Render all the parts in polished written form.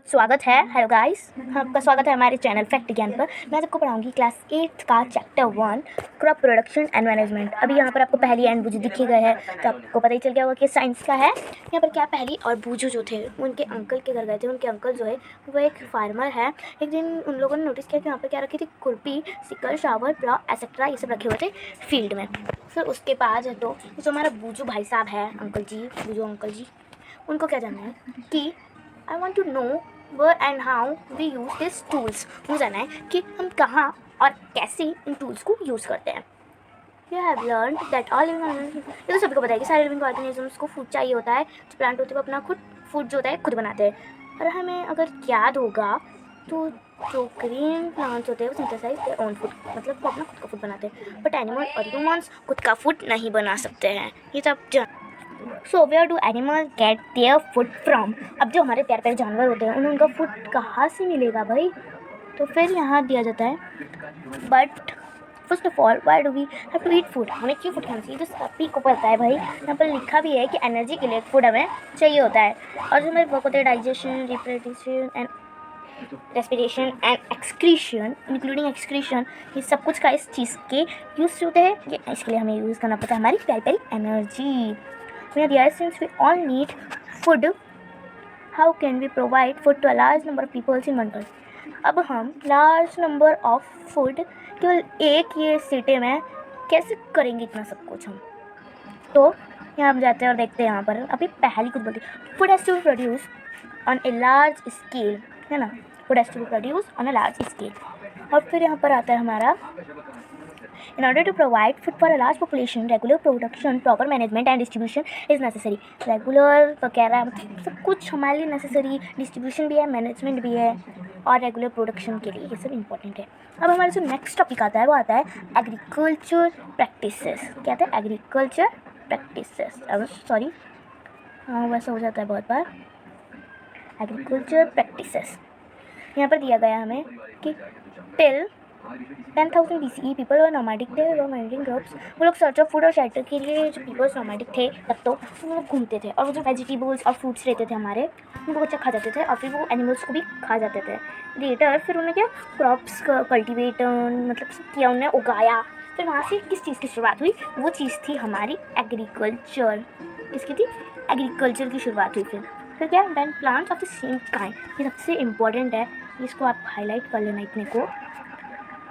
स्वागत है। Hello guys, आपका स्वागत है हमारे चैनल फैक्ट ज्ञान पर। मैं आपको पढ़ाऊंगी क्लास 8 का chapter 1 crop production and management. अभी यहाँ पर आपको पहली एंड बूझू दिखे गए हैं, तो आपको पता ही चल गया होगा कि साइंस का है। यहाँ पर क्या पहली और बूझू जो थे उनके अंकल के घर गए थे। उनके अंकल जो है वो एक फार्मर है। एक दिन उन लोगों ने नोटिस किया कि यहाँ पर क्या रखी थी, खुरपी, सिकल, शावर, प्लाव एसेट्रा, ये सब रखे हुए थे फील्ड में। फिर उसके बाद है तो जो हमारा बूझू भाई साहब है, अंकल जी, बूझू अंकल जी, उनको क्या जानना है कि I want to know where and how we use these tools। मुझे जानना है कि हम कहाँ और कैसे इन टूल्स को यूज़ करते हैं। You have learned that all living, ये तो सभी को पता है कि सारे लिविंग ऑर्गेनिजम्स को फूड चाहिए होता है। जो प्लांट होते हैं वो अपना खुद फूड जो होता है खुद बनाते हैं। और हमें अगर याद होगा तो जो ग्रीन प्लांट्स होते हैं वो सिंथेसाइज देयर ओन फूड, मतलब वो अपना खुद का फूड बनाते हैं। बट एनिमल और ह्यूमंस खुद का फूड नहीं बना सकते हैं, ये सब so where do animal get their food from. अब जो हमारे प्यारे प्यारे जानवर होते हैं उन्हें उनका फूड कहाँ से मिलेगा भाई? तो फिर यहाँ दिया जाता है but first of all why do we have to eat food. हमें क्यों फूड खाना चाहिए? तो सभी को पता है भाई, यहाँ पर लिखा भी है कि एनर्जी के लिए फूड हमें चाहिए होता है। और जो हमारे वर्क होते हैं digestion, reproduction and respiration and excretion, including excretion, ये सब कुछ का इस चीज़ के यूज़ होते हैं। ये इसके लिए हमें यूज़ करना पड़ता है हमारी प्यारी प्यारी energy. Since we all need food, how can we provide food to a large number of people in one country? अब हम large number of food केवल एक ये सिटी में कैसे करेंगे इतना सब कुछ हम? तो यहाँ हम जाते हैं और देखते हैं। यहाँ पर अभी पहली कुछ बोलती है food has to be produce on a large scale, है ना। Food has to be produce on a large scale. और फिर यहाँ पर आता है हमारा In order to provide food for a large population, regular production, proper management and distribution is necessary। Regular वगैरह सब कुछ हमारे लिए नेसेसरी, डिस्ट्रीब्यूशन भी है, मैनेजमेंट भी है और रेगुलर प्रोडक्शन के लिए ये सब इंपॉर्टेंट है। अब हमारा जो नेक्स्ट टॉपिक आता है वो आता है एग्रीकल्चर प्रैक्टिसेस। क्या आता है? Agriculture practices. अब सॉरी, हाँ वैसा हो जाता है बहुत बार। एग्रीकल्चर प्रैक्टिसेस यहाँ पर दिया गया हमें कि till 10,000 BCE people were nomadic थे, वर माइग्रेटिंग ग्रुप्स। वो लोग सर्च ऑफ फूड और शेल्टर के लिए जो पीपल्स नोमैडिक थे तब तो वो लोग घूमते थे। और वो जो वेजिटेबल्स और फ्रूट्स रहते थे हमारे, उनको बच्चा खा जाते थे और फिर वो एनिमल्स को भी खा जाते थे। लेटर फिर उन्होंने क्या क्रॉप्स कल्टिवेट मतलब किया, उन्होंने उगाया। फिर वहाँ से किस चीज़ की शुरुआत हुई? वो चीज़ थी हमारी एग्रीकल्चर। किसकी थी? एग्रीकल्चर की शुरुआत हुई। फिर क्या? When plants of the same kind, ये सबसे इम्पॉर्टेंट है, इसको आप हाईलाइट कर लेना इतने को।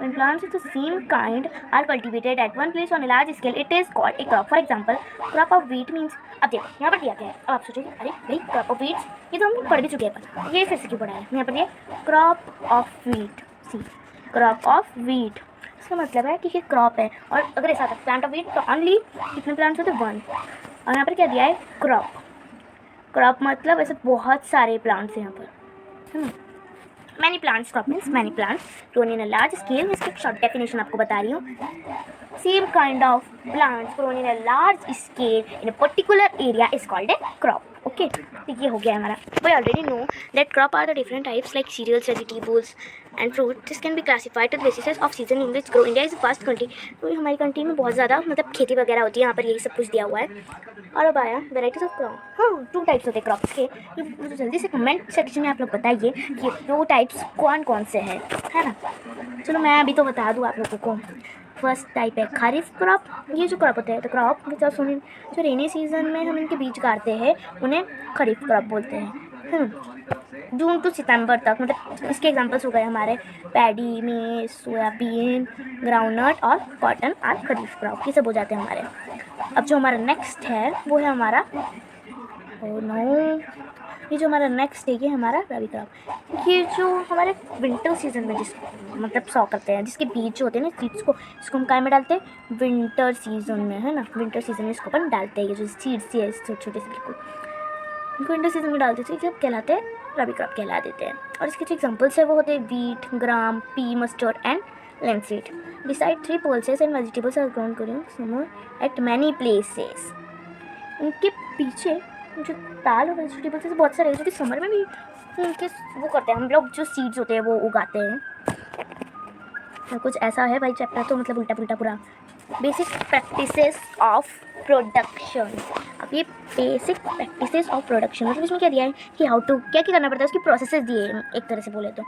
When plants of the same kind are cultivated at one place on a large scale, it is called a crop. For example, crop of wheat means, अब देखो यहाँ पर दिया क्या है। अब आप सोचोगे अरे भाई क्रॉप ऑफ वीट्स, ये तो हम पढ़ भी चुके हैं, पर ये फिर से क्यों पढ़ा है? यहाँ पर ये crop of wheat, see crop of wheat, इसका मतलब है कि ये क्रॉप है। और अगर ऐसा था प्लांट ऑफ वीट तो ओनली कितने प्लांट्स होते? 1। और यहाँ पर क्या दिया है? क्रॉप। क्रॉप मतलब ऐसे बहुत सारे प्लांट्स हैं यहाँ पर। Many plants, crop means many plants grown in a large scale। इसकी शॉर्ट डेफिनेशन आपको बता रही हूँ। Same kind of plants grown in a large scale in a particular area is called a crop। Okay, तो ये हो गया हमारा। We already know that crop are the different types like cereals, vegetables and fruit। This can be classified to the basis of season in which grow। India is a vast country, तो हमारी country में बहुत ज़्यादा मतलब खेती वगैरह होती है। यहाँ पर यही सब कुछ दिया हुआ है। और अब आया वेराइटीज ऑफ क्रॉप। हाँ, 2 टाइप्स होते हैं क्रॉप्स के। ये मुझे जल्दी से कमेंट सेक्शन में आप लोग बताइए कि 2 टाइप्स कौन कौन से हैं, है ना। चलो मैं अभी तो बता दूँ आप लोगों को। फर्स्ट टाइप है खरीफ क्रॉप। ये जो क्रॉप होते हैं तो क्रॉप जो रेनी सीजन में हम इनके बीज काटते हैं उन्हें खरीफ क्रॉप बोलते हैं। जून टू सितंबर तक, मतलब इसके एग्जांपल्स हो गए हमारे पैडी, मेज, सोयाबीन, ग्राउंडनट और कॉटन और खरीफ क्रॉप, ये सब हो जाते हैं हमारे। अब जो हमारा नेक्स्ट है वो है हमारा ये जो हमारा नेक्स्ट है ये हमारा रबी क्रॉप। ये जो हमारे विंटर सीजन में जिस मतलब सॉ करते हैं, जिसके बीज होते हैं ना सीड्स को, इसको हम काय में डालते हैं? विंटर सीजन में, है ना। विंटर सीजन में इसको अपन डालते हैं। ये जो सीड्स है छोटे छोटे से बिल्कुल, इनको विंटर सीजन में डालते थे, जब कहलाते हैं रबी क्रॉप कहला देते हैं। और इसके जो एग्जाम्पल्स है वो होते हैं wheat, gram, P, mustard and linseed। Beside 3 pulses and vegetables are grown growing summer at many places। इनके पीछे जो दाल और वेजिटेबल्स है बहुत सारे जो कि समर में भी उनके वो करते हैं हम लोग, जो सीड्स होते हैं वो उगाते हैं। तो कुछ ऐसा है भाई चैप्टर, तो मतलब उल्टा पुल्टा पूरा। Basic practices of production. अब ये बेसिक प्रैक्टिसेस ऑफ प्रोडक्शन, मतलब इसमें क्या दिया है कि हाउ टू क्या क्या करना पड़ता है, उसकी प्रोसेसेस दिए हैं एक तरह से बोले तो।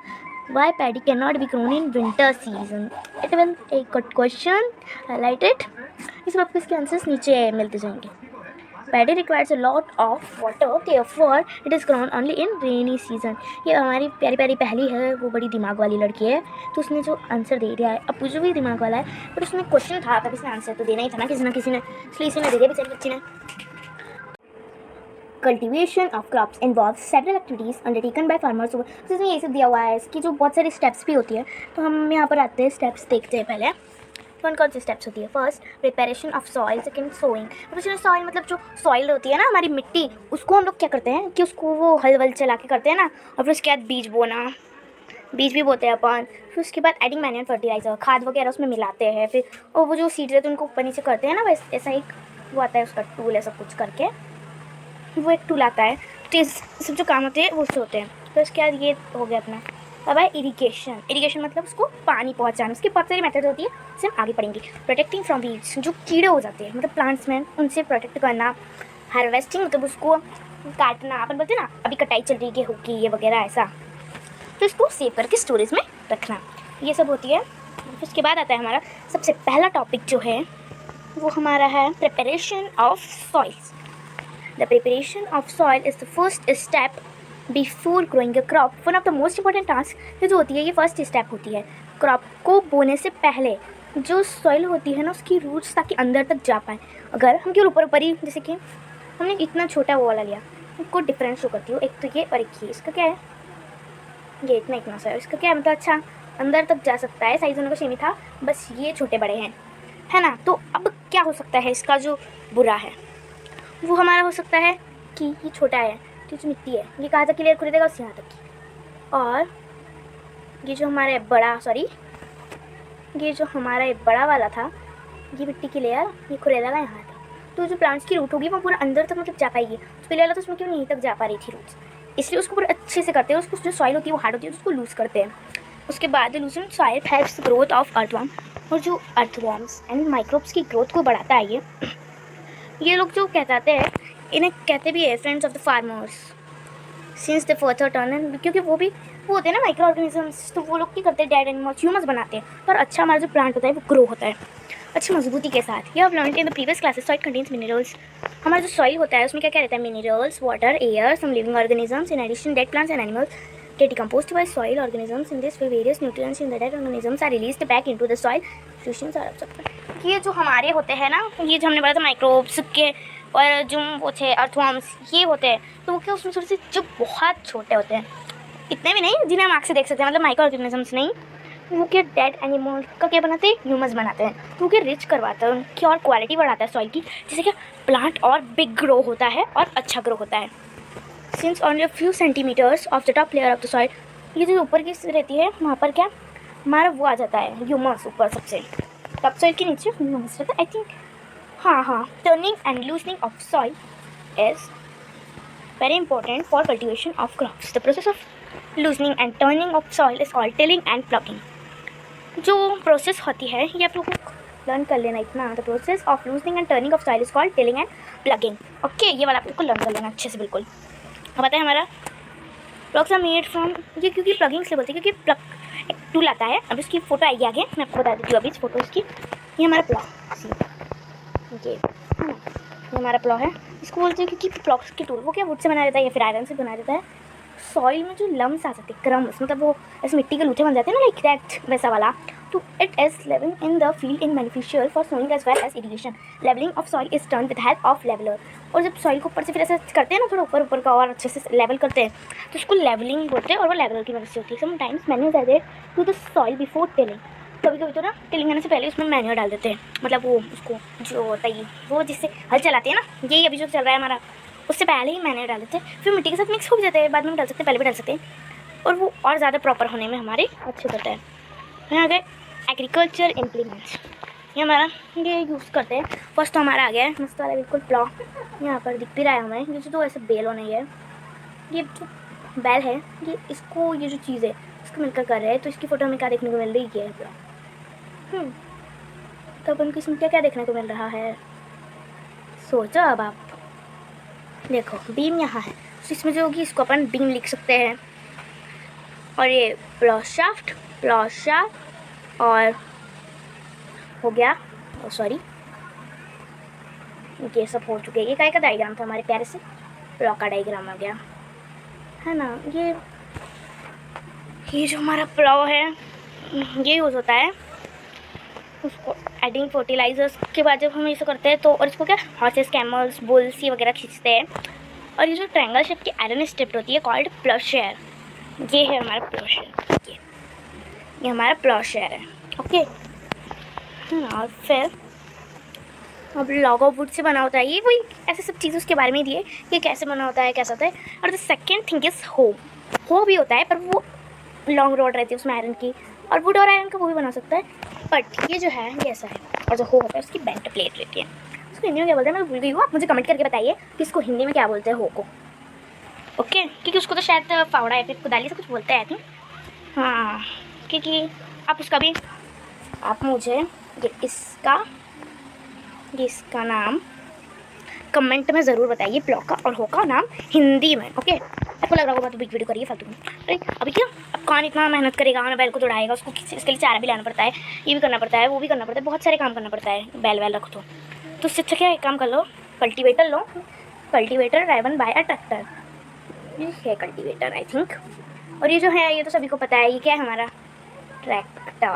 Why paddy cannot be grown in winter season, it will a good question, highlight it. इस आपको इसके आंसर्स नीचे मिलते जाएंगे। Paddy requires a lot of water, therefore it is grown only in rainy season. ये हमारी प्यारी प्यारी पहली है, वो बड़ी दिमाग वाली लड़की है, तो उसने जो आंसर दे दिया है। अब पूछो भी दिमाग वाला है, पर उसमें क्वेश्चन था तब इसने आंसर तो देना ही था ना किसी ने, इसलिए इसी ने दे दिया बेचारी बच्ची ने। Cultivation of crops involve several activities undertaken by farmers. तो इसमें ये सब दिया हुआ है, इसकी जो बहुत सारी स्टेप्स भी होती है, तो हम यहाँ पर आते हैं, स्टेप्स देखते हैं पहले। कौन कौन सी स्टेप्स होती है। First, preparation of soil, second sowing. तो सॉइल मतलब जो सॉइल होती है ना हमारी मिट्टी, उसको हम लोग क्या करते हैं कि उसको वो हल वल चला के करते हैं ना, और फिर उसके बाद बीज बोना, बीज भी बोते हैं अपन। फिर उसके बाद एडिंग मैन्यूर फर्टिलाइजर, खाद वगैरह उसमें मिलाते हैं। फिर और वो जो सीड्स रहते हैं उनको ऊपर नीचे करते हैं ना, वैसे ऐसा एक वो आता है उसका टूल, ऐसा कुछ करके वो एक टूल आता है, तो इस सब जो काम होते हैं वो उससे होते हैं। फिर उसके बाद ये हो गया अपना। अब है इरिगेशन। इरिगेशन मतलब उसको पानी पहुंचाना, उसकी बहुत सारी मेथड होती है, उससे हम आगे पढ़ेंगे। प्रोटेक्टिंग फ्रॉम वीड्स, जो कीड़े हो जाते हैं मतलब प्लांट्स में, उनसे प्रोटेक्ट करना। हार्वेस्टिंग मतलब उसको काटना, अपन बोलते हैं ना अभी कटाई चल रही है गेहूं की ये वगैरह ऐसा, तो इसको सेव करके स्टोरेज में रखना, ये सब होती है। फिर उसके बाद आता है हमारा सबसे पहला टॉपिक जो है वो हमारा है preparation of soils. The preparation of soil is the first step before growing a crop. One of the most important task जो होती है, ये फर्स्ट स्टेप होती है क्रॉप को बोने से पहले। जो सॉइल होती है ना उसकी रूट्स ताकि अंदर तक जा पाए। अगर हम केवल ऊपर ऊपर ही, जैसे कि हमने इतना छोटा वो वाला लिया, उसको डिफरेंस शो करती हूँ, एक तो ये और एक ये, इसका क्या है, ये इतना सा है, इसका क्या है मतलब अच्छा अंदर तक जा सकता है, साइज़ दोनों का सेम ही था, बस ये छोटे बड़े हैं, है ना। तो अब क्या हो सकता है, इसका जो बुरा है वो हमारा हो सकता है कि ये छोटा है, तो जो मिट्टी है ये कहाँ तक क्लियर खुलेगा, उस यहाँ तक की। और ये जो हमारा बड़ा ये जो हमारा बड़ा वाला था, ये मिट्टी की लेयर ये खुलेगा यहाँ तक। तो जो प्लांट्स की रूट होगी वो पूरा अंदर तक मतलब जा पाएगी। तो पहले वाला तो उसमें क्यों नहीं तक जा पा रही थी रूट्स, इसलिए उसको पूरा अच्छे से करते हैं। उसको जो सॉइल होती है वो हार्ड होती है, उसको लूज़ करते हैं। उसके बाद लूजन soil helps growth of earthworm, और जो अर्थवर्म्स एंड माइक्रोब्स की ग्रोथ को बढ़ाता है ये लोग जो कहते हैं, इन्हें कहते भी है friends of the farmers since the further turn, क्योंकि वो होते हैं ना माइक्रो ऑर्गेनिजम्स, तो वो लोग क्या करते हैं डेड एनिमल्स ह्यूमस बनाते हैं, और अच्छा हमारा जो प्लांट होता है वो ग्रो होता है अच्छी मजबूती के साथ। ये आप learn in the previous classes. Soil contains minerals, हमारा जो सॉइल होता है उसमें क्या क्या रहता है, minerals, water, air, some living organisms, in addition dead plants and animals get decomposed by soil organisms. In this way various nutrients in the dead organisms are released back into the soil. Nutrients are absorbed. ये जो हमारे होते हैं ना, ये जो हमने बोला था माइक्रोब्स के, और जो वो थे अर्थवर्म्स, ये होते हैं, तो वो क्या उसमें थोड़े से जो बहुत छोटे होते हैं, इतने भी नहीं जिन्हें हम आँख से देख सकते हैं, मतलब माइक्रो ऑर्गेनिजम्स नहीं, वो क्या डेड एनिमल का क्या बनाते हैं, ह्यूमस बनाते हैं। तो वो क्या रिच करवाता है, उनकी और क्वालिटी बढ़ाता है सॉइल की, जिससे क्या प्लांट और बिग ग्रो होता है और अच्छा ग्रो होता है। Since only a few centimeters of the top layer of the soil, ये जो ऊपर की रहती है वहाँ पर क्या हमारा वो आ जाता है ह्यूमस, ऊपर सबसे टॉप सॉइल के नीचे ह्यूमस रहता है आई थिंक। हाँ, turning and loosening of soil is very important for cultivation of crops. The process of loosening and turning of soil is called tilling and plugging. जो process होती है ये आप लोगों को लर्न कर लेना इतना। The process of loosening and turning of soil is called tilling and plugging. Okay, ये वाला आप लोग को लर्न कर लेना अच्छे से बिल्कुल। अब आता है हमारा प्लग्स आर मेड फ्रॉम, ये क्योंकि प्लगिंग से बोलते हैं क्योंकि प्लग एक टूल आता है। अब इसकी फ़ोटो आएगी आगे, मैं आपको बता देती हूँ अभी इस फोटो इसकी। ये हमारा प्लग, ये हमारा प्लग है, इसको बोलते हैं क्योंकि प्लग्स की टूल वो क्या वुड से बना रहता है या फिर आयरन से बना रहता है। सॉइल में जो लम्स आ सकते हैं, क्रम्स, मतलब वो ऐसे मिट्टी के लूठे बन जाते हैं ना, लाइक दैट वैसा वाला, तो it is levelling in the field in beneficial for sowing as well as irrigation. Levelling of soil is done with help of leveller. और जब सॉइल को ऊपर से फिर ऐसा करते हैं ना, थोड़ा ऊपर ऊपर का और अच्छे से लेवल करते हैं, तो उसको लेवलिंग बोलते हैं, और वो लेवलर की मदद से होती है। Sometimes manure added to the soil before tilling. कभी कभी तो ना टिलिंग करने से पहले उसमें मैन्यूअर डाल देते हैं, मतलब वो उसको जो होता है वो जिससे हल चलाते हैं ना, यही अभी जो चल रहा है हमारा, उससे पहले ही मैन्यूअर डाल देते हैं, फिर मिट्टी के साथ मिक्स हो भी जाते हैं, बाद में डाल सकते हैं, पहले भी डाल सकते हैं, और वो और ज़्यादा प्रॉपर होने में हमारे अच्छे करता है। यहाँ आ गए एग्रीकल्चर इम्प्लीमेंट्स, ये हमारा ये यूज़ करते हैं। फर्स्ट तो हमारा आ गया है मस्त वाला बिल्कुल प्लॉ, यहाँ पर दिख भी रहा है हमें, जैसे तो ऐसे बेल होना ही है, ये जो बैल है ये इसको ये जो चीज़ है इसको मिलकर कर रहे हैं। तो इसकी फ़ोटो हमें क्या देखने को मिल रही है पूरा, तो अपन को इसमें क्या क्या देखने को मिल रहा है, सोचो अब आप। देखो बीम यहाँ है, तो इसमें जो होगी इसको अपन बीम लिख सकते हैं। और ये प्लॉशाफ्ट और हो गया, सॉरी ये सब हो चुके हैं। ये काय का डायग्राम था हमारे प्यारे से प्लॉ का डायग्राम आ गया है ना। ये जो हमारा प्लॉ है ये यूज़ होता है उसको एडिंग फर्टिलाइजर्स के बाद जब हम इसे करते हैं तो, और इसको क्या हॉर्सेस कैमल्स बुल्स ये वगैरह खींचते हैं। और ये जो ट्रायंगल शेप की आयरन स्ट्रिप होती है कॉल्ड प्लॉशेयर, ये है हमारा प्लॉशेयर, ये हमारा प्लॉशेयर है। ओके और फिर अब लॉग ऑफ वुड से बना होता है, ये वही ऐसे सब चीज़ें उसके बारे में दिए कि कैसे बना होता है कैसा होता है। और द सेकेंड थिंग इज़ हो भी होता है पर वो लॉन्ग रॉड रहती है उसमें आयरन की, और वुड और आयरन का वो भी बना सकता है, बट ये जो है ये ऐसा है। और जो हो होता है उसकी बेंट प्लेट रहती है, उसको हिंदी में क्या बोलते हैं मैं भूल गई हूँ, आप मुझे कमेंट करके बताइए कि इसको हिंदी में क्या बोलते हैं हो को। ओके क्योंकि उसको तो शायद फावड़ा या फिर कुदाली से कुछ बोलते हैं आई थिंक, हाँ क्योंकि आप उसका भी आप मुझे इसका नाम कमेंट में ज़रूर बताइए, प्लॉ का और हो का नाम हिंदी में। ओके आपको लग रहा होगा तो बिग वीडियो करिए फालतू में, अरे अभी क्या अब कौन इतना मेहनत करेगा ना, बैल को दौड़ाएगा, उसको इसके लिए चारा भी लाना पड़ता है, ये भी करना पड़ता है वो भी करना पड़ता है, बहुत सारे काम करना पड़ता है बैल वैल रखो तो उससे अच्छा क्या एक काम कर लो, कल्टीवेटर लो, cultivator driven by a tractor, ये है कल्टीवेटर आई थिंक। और ये जो है ये तो सभी को पता है, ये क्या है हमारा ट्रैक्टर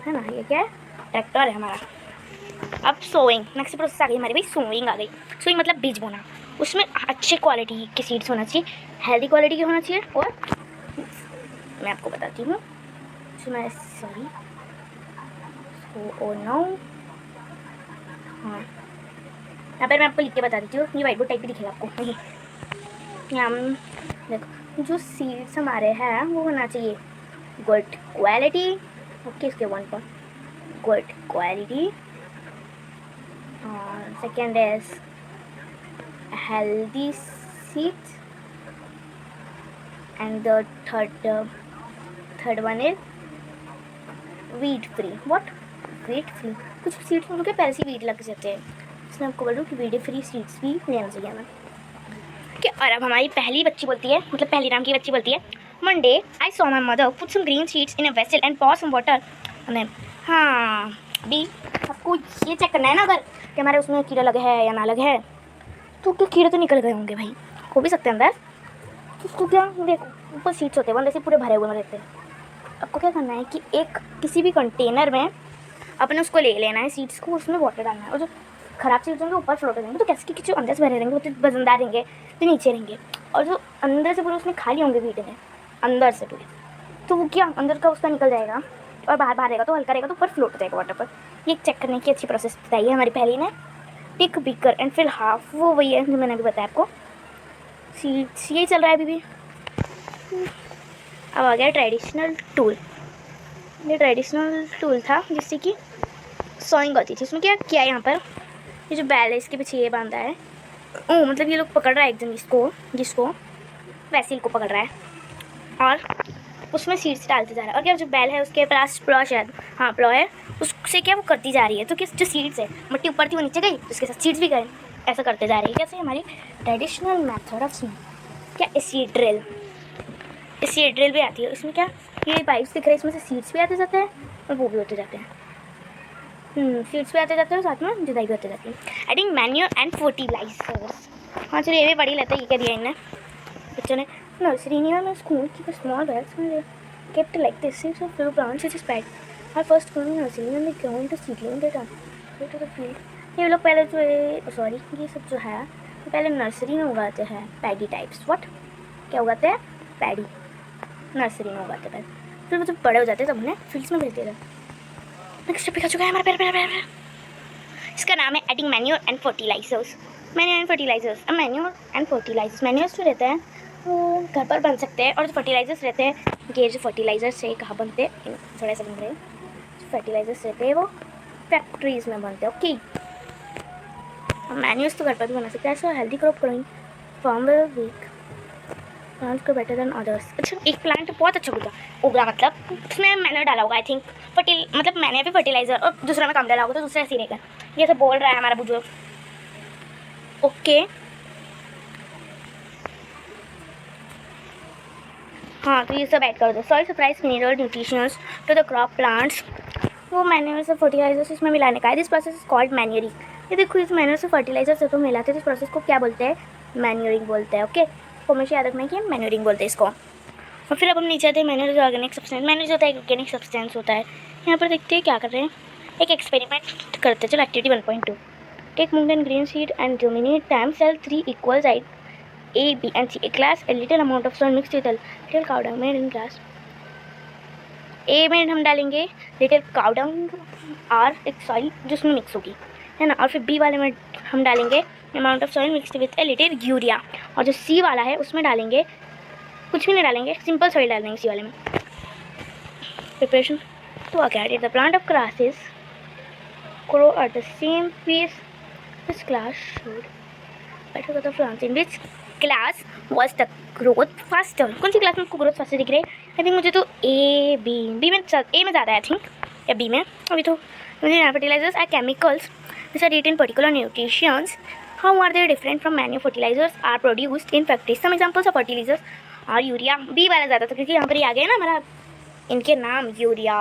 है ना, ये क्या है ट्रैक्टर है हमारा। अब सोइंग नेक्स्ट प्रोसेस आ गई हमारी भाई, सोइंग आ गई। सोइंग मतलब बीज बोना, उसमें अच्छे क्वालिटी के सीड्स होना चाहिए, हेल्दी क्वालिटी के होना चाहिए। और मैं आपको बताती हूँ मैं सॉरी ओ नो हाँ यहाँ पर मैं आपको लिख के बता देती हूँ, ये वाइट बोर्ड टाइप भी दिखेगा आपको नहीं, यहाँ देखो जो सीड्स हमारे हैं वो होना चाहिए गुड क्वालिटी। ओके इसके वन पर good quality, second is healthy seeds and the third one is weed free। what weed free कुछ सीड्स में पहले से वीड लग जाते हैं, इसलिए आपको बोलूँ कि वीड फ्री सीड्स भी लेना चाहिए हमें। कि और अब हमारी पहली बच्ची बोलती है, मतलब पहली राम की बच्ची बोलती है, one day I saw my mother put some green seeds in a vessel and pour some water. हाँ अभी आपको ये चेक करना है ना अगर कि हमारे उसमें कीड़ा लगे है या ना लगे है, तो क्या कीड़े तो निकल गए होंगे भाई, हो भी सकते हैं अंदर, तो उसको क्या देखो ऊपर सीड्स होते हैं वैसे पूरे भरे हुए रहते हैं। आपको क्या करना है कि एक किसी भी कंटेनर में अपने उसको ले लेना है सीड्स को, उसमें वाटर डालना है, और जो खराब सीड्स होंगे ऊपर फ्लोट हो जाएंगे, तो कैसे कि जो अंदर से भरे रहेंगे वो तो वजनदार रहेंगे तो नीचे रहेंगे, और जो अंदर से पूरे उसमें खाली होंगे वीट में अंदर से पूरे, तो वो क्या अंदर का उसका निकल जाएगा और बाहर रहेगा तो हल्का रहेगा तो ऊपर फ्लोट हो जाएगा वाटर पर। ये चेक करने की अच्छी प्रोसेस बताई है हमारी पहली ने। टिक बिकर एंड फिल हाफ, वो वही है जो मैंने अभी बताया आपको, सीड्स यही चल रहा है अभी भी। अब आ गया ट्रेडिशनल टूल, ये ट्रेडिशनल टूल था जिससे कि सॉइंग होती थी। उसमें क्या किया है यहाँ पर, ये जो बैल है इसके पीछे ये बांधा है, ओ मतलब ये लोग पकड़ रहा है एकदम जिसको वैसे को पकड़ रहा है, और उसमें सीड्स डालते जा रहा है। और क्या जो बैल है उसके पास प्लॉ शायद, हाँ प्लॉ है, उससे क्या वो करती जा रही है, तो किस जो सीड्स है मिट्टी ऊपर थी वो नीचे गई, उसके साथ सीड्स भी गए, ऐसा करते जा रही है। कैसे हमारी ट्रेडिशनल मेथड ऑफ क्या सीड ड्रिल, सीड ड्रिल भी आती है। उसमें क्या ये पाइप्स दिख रहे हैं, इसमें से सीड्स भी आते जाते हैं और वो भी होते जाते हैं, सीड्स भी आते जाते हैं साथ में जुताई भी होते जाती है। एडिंग मैन्योर एंड फर्टिलाइजर्स, हाँ चलिए ये भी पढ़ी लेते हैं, ये क्या दिया इन्हें बच्चों ने। Nursery near my school keep a small bags and they kept like this. Seeds of few plants such as pet are first grown in nursery and they grow into seedling they turn to the field। ये लोग पहले जो है sorry ये सब जो है पहले नर्सरी में उगाते हैं पैडी टाइप्स। व्हाट क्या उगाते हैं, पैडी नर्सरी में उगाते हैं, फिर वो जब बड़े हो जाते हैं तब उन्हें फील्ड्स में भेजते हैं। नेक्स्ट टॉपिक आ चुका है हमारा प्यारा, इसका नाम है adding manure and fertilisers. Manure and fertilisers, manure and fertilisers, manures जो रहते हैं वो घर पर बन सकते हैं, और जो फर्टिलाइजर्स रहते हैं ये जो फर्टिलाइजर्स है कहाँ बनते हैं, थोड़ा सा बन रहे हैं, जो फर्टिलाइजर्स रहते हैं वो फैक्ट्रीज में बनते हैं। ओके मैन्योर्स तो घर पर भी बना सकते हैं। So healthy crop growing farm will weak plants को बेटर देन अदर्स। अच्छा एक प्लांट बहुत अच्छा उगा मतलब उसमें मैंने डाला होगा आई थिंक मतलब मैंने भी फर्टिलाइजर और दूसरा में कम डाला होगा तो दूसरा ऐसे रहेगा। ये सब बोल रहा है हमारा बुजुर्ग। ओके हाँ, तो ये सब ऐड कर दो। Soil supplies mineral nutritions to the crop plants, वो मैन्योर्स और फर्टिलाइजर्स इसमें मिलाने का है। This process is called manuring. ये देखो, इस मैन्योर्स और फर्टिलाइजर से तो मिलाते हैं, इस प्रोसेस को क्या बोलते हैं? मैन्योरिंग बोलते हैं। ओके, तो हमेशा याद रखना है कि मैन्योरिंग बोलते हैं इसको। और फिर अब हम नीचे आते हैं मैन्योर ऑर्गेनिक सब्सटेंस। मैन्योर होता है एक ऑर्गेनिक सब्सटेंस होता है। यहाँ पर देखते हैं क्या कर रहे हैं, एक एक्सपेरिमेंट करते हैं। चलो activity 1.2, take moong and green seed and germinate time cell 3 equal side A, B and C. A glass, a little amount of soil mixed with a little cow dung made in glass. A में हम डालेंगे little cow dung और एक soil जिसमें mix होगी, है ना। और फिर B वाले में हम डालेंगे amount of soil mixed with a little urea. और जो C वाला है उसमें डालेंगे कुछ भी नहीं डालेंगे, सिंपल सॉइल डालेंगे C वाले में। प्रिपरेशन तो work at the plant of grasses grow at the same pace. This class showed better for the plants. In which class was the growth faster? कौन सी क्लास में आपको ग्रोथ फास्टर दिख रही है? आई थिंक मुझे तो A B में ज़्यादा है आई थिंक, या B में। अभी तो मुझे fertilisers are chemicals which are rich in particular nutrients. How are they different from manual fertilizers are produced in factories? Some examples of fertilizers are urea. B वाला ज़्यादा था क्योंकि यहाँ पर ही आ गया ना हमारा इनके नाम, urea,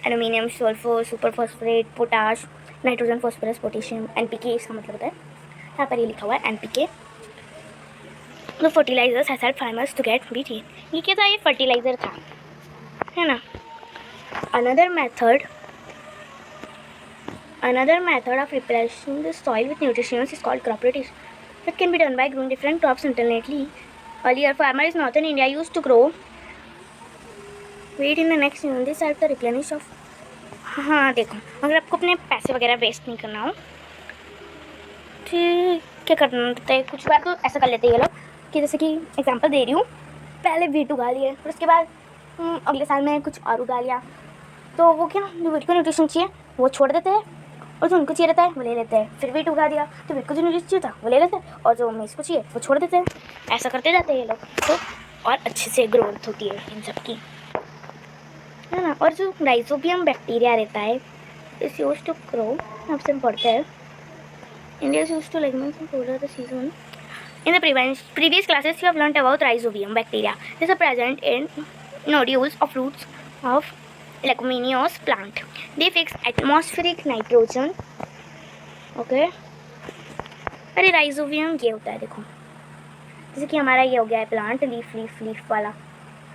aluminium, sulphur, super phosphate, potash, nitrogen, phosphorus, potassium, NPK इसका मतलब होता है। यहाँ पर ये लिखा हुआ है NPK। तो fertilisers has help farmers to get beat. ये क्या था? ये फर्टिलाइजर था, है ना। Another method of replenishing the soil with nutrients is called crop rotation. It can be done by growing different crops alternately. Earlier, farmers in northern India used to grow wheat in the next season. This helped the replenish of. हाँ देखो, अगर आपको अपने पैसे वगैरह waste नहीं करना हो, ठीक क्या करना होता है, कुछ बार तो ऐसा कर लेते हैं ये लोग कि जैसे कि एग्जांपल दे रही हूँ, पहले वीट उगा लिए फिर उसके बाद अगले साल में कुछ और उगा लिया, तो वो क्या जो वीट को न्यूट्रिशन चाहिए वो छोड़ देते हैं और जो उनको चाहिए रहता है वो ले लेते हैं। फिर वीट उगा दिया तो वीट को जो न्यूट्रिशन चाहिए था वो ले लेते हैं और जो मेज़ को चाहिए वो छोड़ देते हैं। ऐसा करते जाते हैं ये लोग, तो और अच्छे से ग्रोथ होती है इन सब की, है ना। और जो राइजोबियम बैक्टीरिया रहता है इस यूज टू ग्रो, आपसे हम पढ़ते हैं India is used to ligaments and folder the season. In the previous classes, you have learnt about rhizobium bacteria. These are present in nodules of roots of leguminous plant. They fix atmospheric nitrogen. Okay. अरे rhizobium ये होता है, देखो जैसे कि हमारा ये हो गया है प्लांट, लीफ वाला,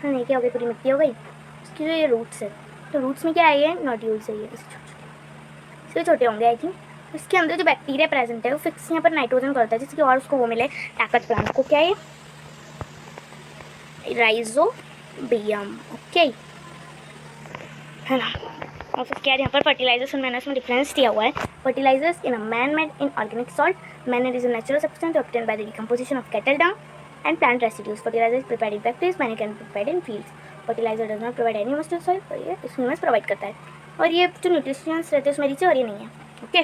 हाँ नहीं क्या हो गया, पूरी मिट्टी हो गई। उसकी जो ये रूट्स है, तो रूट्स में क्या है, ये नोड्यूल्स है, ये छोटे होंगे आई थिंक। इसके अंदर जो बैक्टीरिया प्रेजेंट है वो फिक्स यहाँ पर नाइट्रोजन करता है जिससे कि और उसको वो मिले ताकत प्लांट को। क्या है? राइजोबियम। ओके, है ना। और फिर क्या है यहाँ पर फर्टिलाइजर्स और मैनर्स में डिफरेंस दिया हुआ है। Fertilisers in a man made inorganic salt, manure is a natural substance obtained by the decomposition of cattle dung and plant residues. Fertiliser is prepared in factories, manure can be prepared in fields. Fertiliser does not provide any humus to soil, पर ये humus provide करता है। और ये जो nutritions रहते हैं उसमें नीचे और ये नहीं है। ओके,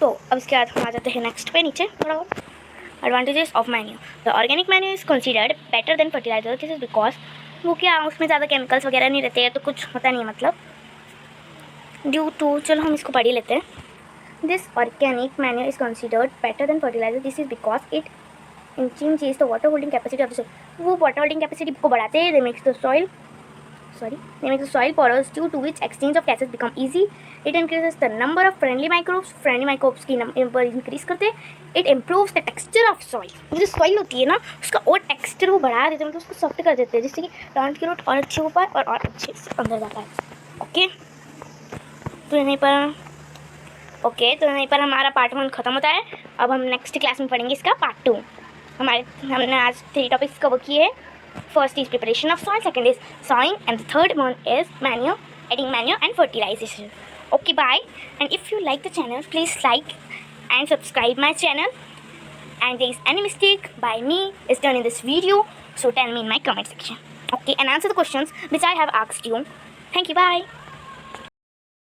तो अब इसके बाद हम आ जाते हैं नेक्स्ट पे नीचे थोड़ा और। Advantages of manure. The organic manure is considered better than fertiliser. This is because वो क्या उसमें ज़्यादा केमिकल्स वगैरह नहीं रहते हैं, तो कुछ होता नहीं है मतलब ड्यू टू। चलो हम इसको पढ़ ही लेते हैं। This organic manure is considered better than fertiliser. This is because it increases the water holding capacity of the soil. वो वाटर होल्डिंग कैपेसिटी को बढ़ाते हैं। They make the soil porous, due to which exchange of gases become easy. It increases the number of friendly microbes की number increase करते हैं। It improves the texture of soil. जो soil होती है ना उसका और टेक्सचर वो बढ़ा देते हैं, मतलब उसको सॉफ्ट कर देते हैं जिससे कि प्लांट की रूट और अच्छी हो पाए और अच्छे से अंदर जाता है। ओके, तो यहीं पर हमारा पार्ट 1 ख़त्म होता है। अब हम नेक्स्ट क्लास में पढ़ेंगे इसका पार्ट 2। हमने आज 3 टॉपिक्स कवर किए हैं। First is preparation of soil, second is sowing, and the third one is manure, adding manure and fertilization. Okay, bye. And if you like the channel, please like and subscribe my channel. And there is any mistake by me is done in this video, so tell me in my comment section. Okay, and answer the questions which I have asked you. Thank you, bye.